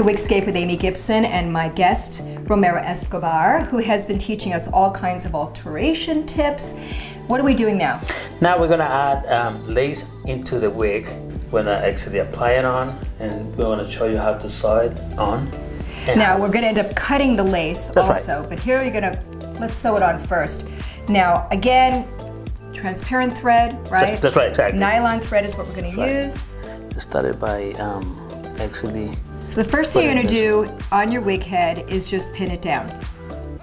Wigscape with Amy Gibson and my guest, Romero Escobar, who has been teaching us all kinds of alteration tips. What are we doing now? Now we're gonna add lace into the wig. We're gonna actually apply it on, and we're gonna show you how to sew it on. Now we're gonna end up cutting the lace also, right. But here you're gonna, let's sew it on first. Now again, transparent thread, right? That's right, exactly. Nylon thread is what we're gonna use. Just started by actually. So the first thing you're gonna do on your wig head is just pin it down.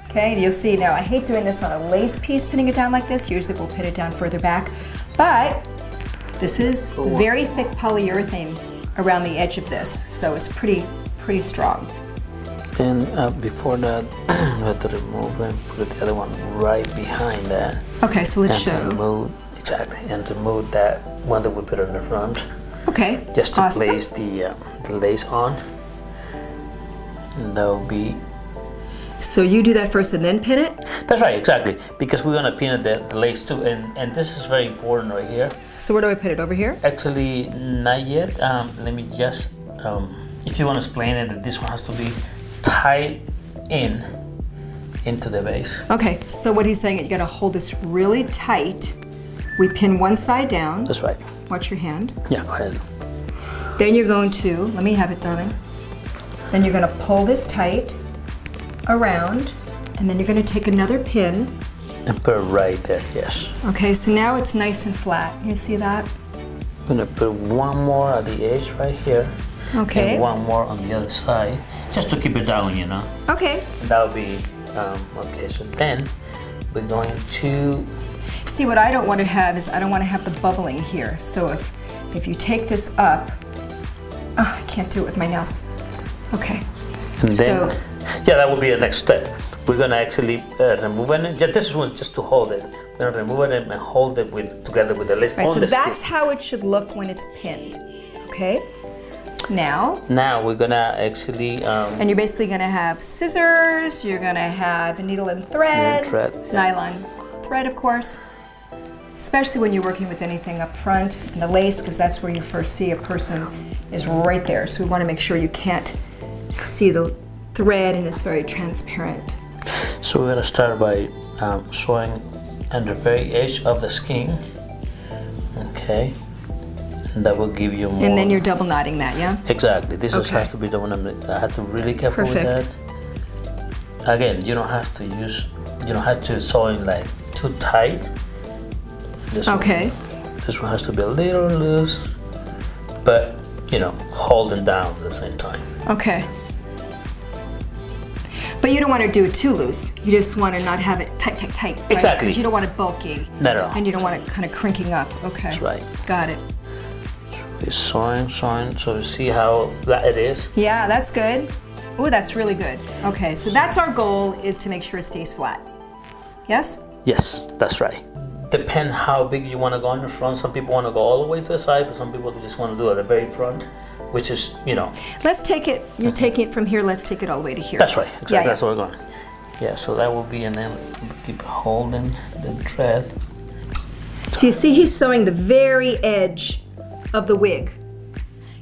Okay, and you'll see now, I hate doing this on a lace piece, pinning it down like this. Usually we'll pin it down further back, but this is very thick polyurethane around the edge of this, so it's pretty strong. And before that, I have to remove and put the other one right behind that. Okay, so let's show. Remove, exactly, and to move that one that we put in the front. Okay, just to awesome. place the lace on. And that will be. So you do that first and then pin it? That's right, exactly, because we're gonna pin the lace too, and this is very important right here. So where do I put it, over here? Actually, not yet. Let me just, if you want to explain it, that this one has to be tied into the base. Okay, so what he's saying, you gotta hold this really tight. We pin one side down. That's right. Watch your hand. Yeah, go ahead. Then you're going to, let me have it, darling. Then you're gonna pull this tight around, and then you're gonna take another pin. And put it right there, yes. Okay, so now it's nice and flat. You see that? I'm gonna put one more at the edge right here. Okay. And one more on the other side, just to keep it down, you know. Okay. And that'll be, okay, so then we're going to... See, what I don't want to have is I don't want to have the bubbling here. So if you take this up, oh, I can't do it with my nails. Okay. And then, yeah, that will be the next step. We're gonna actually remove it. Yeah, this one just to hold it. We're gonna remove it and hold it together with the lace. Right, so that's how it should look when it's pinned. Okay. Now we're gonna actually. And you're basically gonna have scissors. You're gonna have a needle and thread. Nylon thread, of course. Especially when you're working with anything up front, and the lace, because that's where you first see a person is right there. So we want to make sure you can't see the thread and it's very transparent. So we're gonna start by sewing on the very edge of the skin. Okay, and that will give you more. And then you're double knotting that, yeah? Exactly. This has to be the one I have to really careful with that. Again, you don't have to use. You don't have to sew in like too tight. This one has to be a little loose, but you know, holding down at the same time. Okay. But you don't want to do it too loose. You just want to not have it tight, right? Exactly. Because you don't want it bulky. Not at all. And you don't want it kind of crinking up. Okay. That's right. Got it. It's sewing, so you see how flat it is? Yeah, that's good. Oh, that's really good. Okay, so that's our goal, is to make sure it stays flat. Yes? Yes, that's right. Depend how big you want to go on the front. Some people want to go all the way to the side, but some people just want to do it at the very front, which is, you know. Let's take it, you're taking it from here, let's take it all the way to here. That's right, exactly, yeah. That's where we're going. Yeah, so that will be, and then keep holding the thread. So you see he's sewing the very edge of the wig.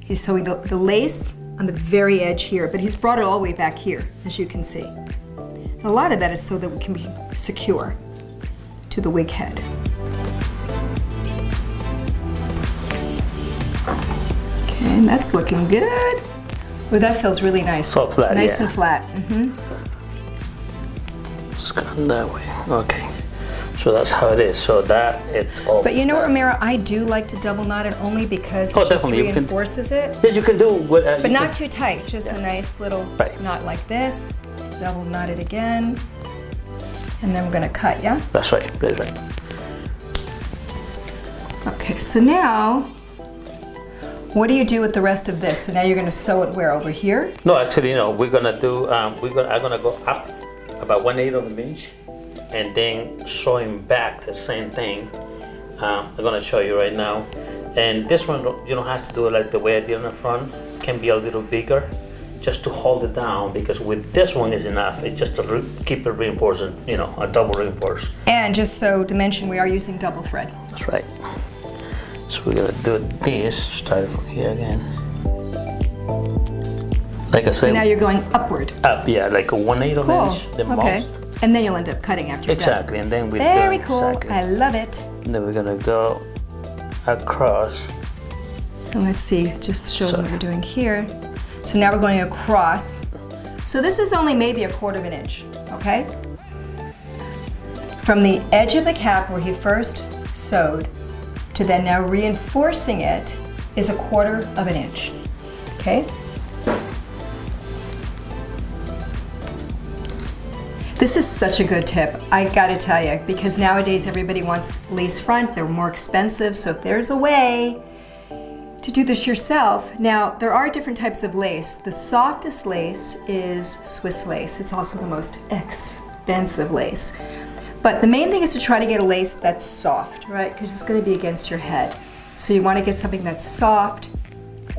He's sewing the lace on the very edge here, but he's brought it all the way back here, as you can see. And a lot of that is so that we can be secure to the wig head. Okay, and that's looking good. Oh, that feels really nice. So flat, nice and flat. It's gone that way. Okay. So that's how it is. So that it's all. But you know, Romero, I do like to double knot it only because it just reinforces it. Yeah, you can do. But not too tight. Just a nice little knot like this. Double knot it again, and then we're gonna cut. Yeah. That's right. That's right. Okay. So now, what do you do with the rest of this? So now you're gonna sew it where, over here? No, actually, no. We're gonna do. I'm gonna go up about 1/8 of an inch. And then sewing back the same thing. I'm gonna show you right now. And this one, you don't have to do it like the way I did on the front. It can be a little bigger, just to hold it down, because with this one is enough. It's just to keep it reinforced, you know, a double reinforce. And just so to mention, we are using double thread. That's right. So we're gonna do this, start from here again. Like I said. So now you're going upward. Up, yeah, like a 1/8 of an inch, the most. And then you'll end up cutting after you're exactly, done. And then we're very cool. Exactly. I love it. And then we're gonna go across. And let's see, just show them what we're doing here. So now we're going across. So this is only maybe 1/4 of an inch, okay? From the edge of the cap where he first sewed to then now reinforcing it is 1/4 of an inch, okay? This is such a good tip, I gotta tell you, because nowadays everybody wants lace front, they're more expensive, so if there's a way to do this yourself. Now, there are different types of lace. The softest lace is Swiss lace. It's also the most expensive lace. But the main thing is to try to get a lace that's soft, right? Because it's gonna be against your head. So you wanna get something that's soft,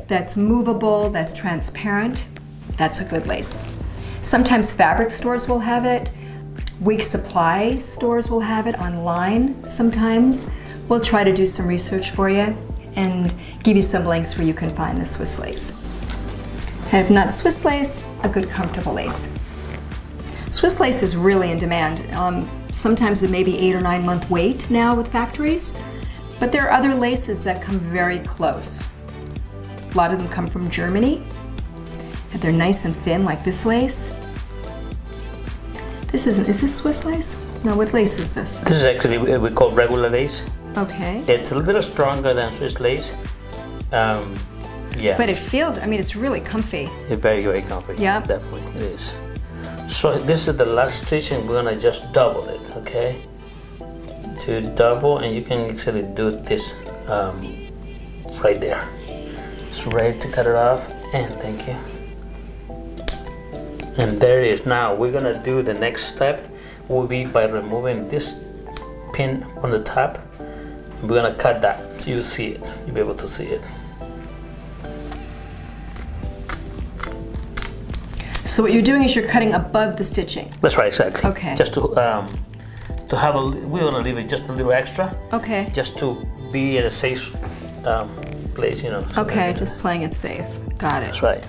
that's movable, that's transparent. That's a good lace. Sometimes fabric stores will have it. Wig supply stores will have it online sometimes. We'll try to do some research for you and give you some links where you can find the Swiss lace. And if not Swiss lace, a good comfortable lace. Swiss lace is really in demand. Sometimes it may be 8 or 9 month wait now with factories, but there are other laces that come very close. A lot of them come from Germany, and they're nice and thin like this lace. Is this Swiss lace? No, what lace is this? This is actually what we call regular lace. Okay. It's a little stronger than Swiss lace. Yeah. But it feels, I mean, it's really comfy. It's very, very comfy. Yeah. Definitely, it is. So this is the last stitch and we're gonna just double it, okay? To double, and you can actually do this right there. It's ready to cut it off, and thank you. And there it is. Now we're gonna do the next step will be by removing this pin on the top. We're gonna cut that so you see it. You'll be able to see it. So what you're doing is you're cutting above the stitching. That's right, exactly. Okay. Just to have we're gonna leave it just a little extra. Okay. Just to be in a safe place, you know. So okay, just playing it safe. Got it. That's right.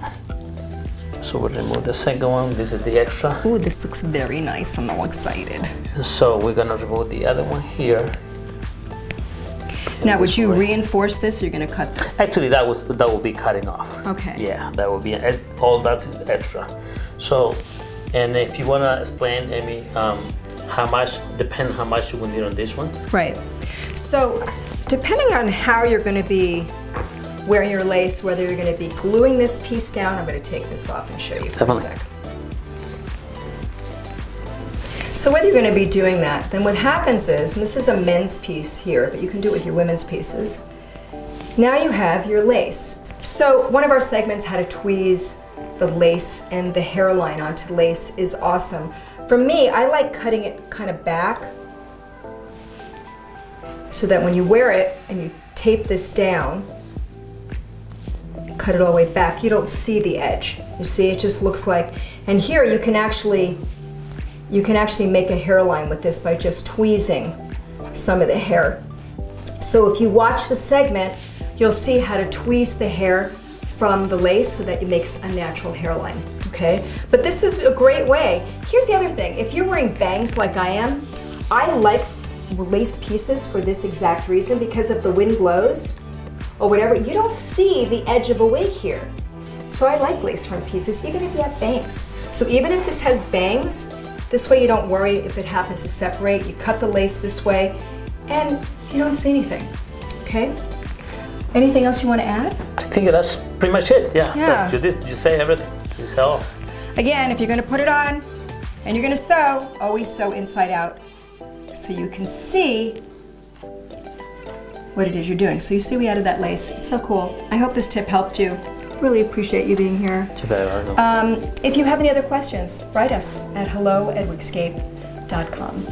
So we'll remove the second one. This is the extra. Ooh, this looks very nice. I'm all excited. So we're gonna remove the other one here. Now, would you reinforce this, or you're gonna cut this? Actually, that will be cutting off. Okay. Yeah, that will be all that is extra. So, and if you wanna explain, Amy, how much you will need on this one. Right. So, depending on how you're gonna be wearing your lace, whether you're gonna be gluing this piece down, I'm gonna take this off and show you for a sec. So whether you're going to be doing that, then what happens is, and this is a men's piece here, but you can do it with your women's pieces. Now you have your lace. So one of our segments, how to tweeze the lace and the hairline onto the lace, is awesome. For me, I like cutting it kind of back so that when you wear it and you tape this down, cut it all the way back, you don't see the edge. You see, it just looks like, and here you can actually make a hairline with this by just tweezing some of the hair. So if you watch the segment, you'll see how to tweeze the hair from the lace so that it makes a natural hairline, okay? But this is a great way. Here's the other thing. If you're wearing bangs like I am, I like lace pieces for this exact reason, because if the wind blows or whatever, you don't see the edge of a wig here. So I like lace front pieces, even if you have bangs. So even if this has bangs, this way you don't worry if it happens to separate. You cut the lace this way and you don't see anything, okay? Anything else you want to add? I think that's pretty much it, yeah. Yeah. You say everything, you say all. Again, if you're going to put it on and you're going to sew, always sew inside out so you can see what it is you're doing. So you see we added that lace. It's so cool. I hope this tip helped you. Really appreciate you being here. If you have any other questions, write us at hello@wigscape.com.